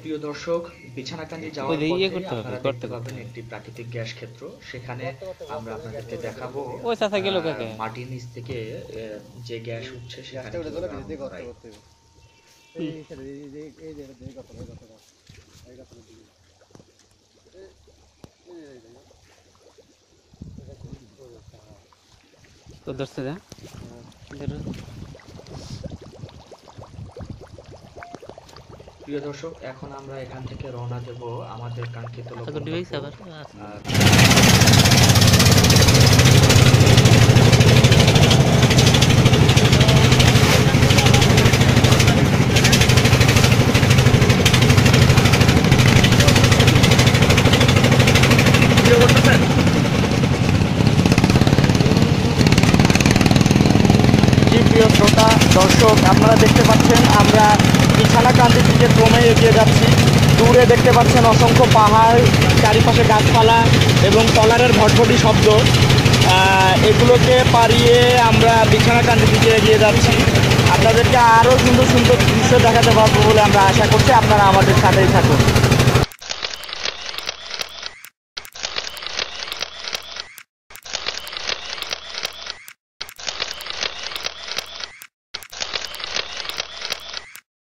প্রিয় দর্শক, বিছানাকান্দি যাওয়ার পথে আপনারা দেখতে পাবেন একটি প্রাকৃতিক গ্যাস ক্ষেত্র। সেখানে আমরা আপনাদেরকে দেখাবো মাটির নিচ থেকে যে গ্যাস উঠছে সেখানে কিভাবে আগুন ধরায়। প্রিয় দর্শক, এখন আমরা এখান থেকে রওনা দেব আমাদের কাঙ্ক্ষিত প্রিয় শ্রোতা দর্শক, আপনারা দেখতে পাচ্ছেন আমরা বিছানাকান্দির দিকে ক্রমে এগিয়ে যাচ্ছি। দূরে দেখতে পাচ্ছেন অসংখ্য পাহাড়, চারিপাশে গাছপালা এবং ট্রলারের ভটভটি শব্দ। এগুলোকে পাড়িয়ে আমরা বিছানাকান্দির দিকে এগিয়ে যাচ্ছি। আপনাদেরকে আরও সুন্দর সুন্দর দৃশ্য দেখাতে পারবো বলে আমরা আশা করছি। আপনারা আমাদের সাথেই থাকুন।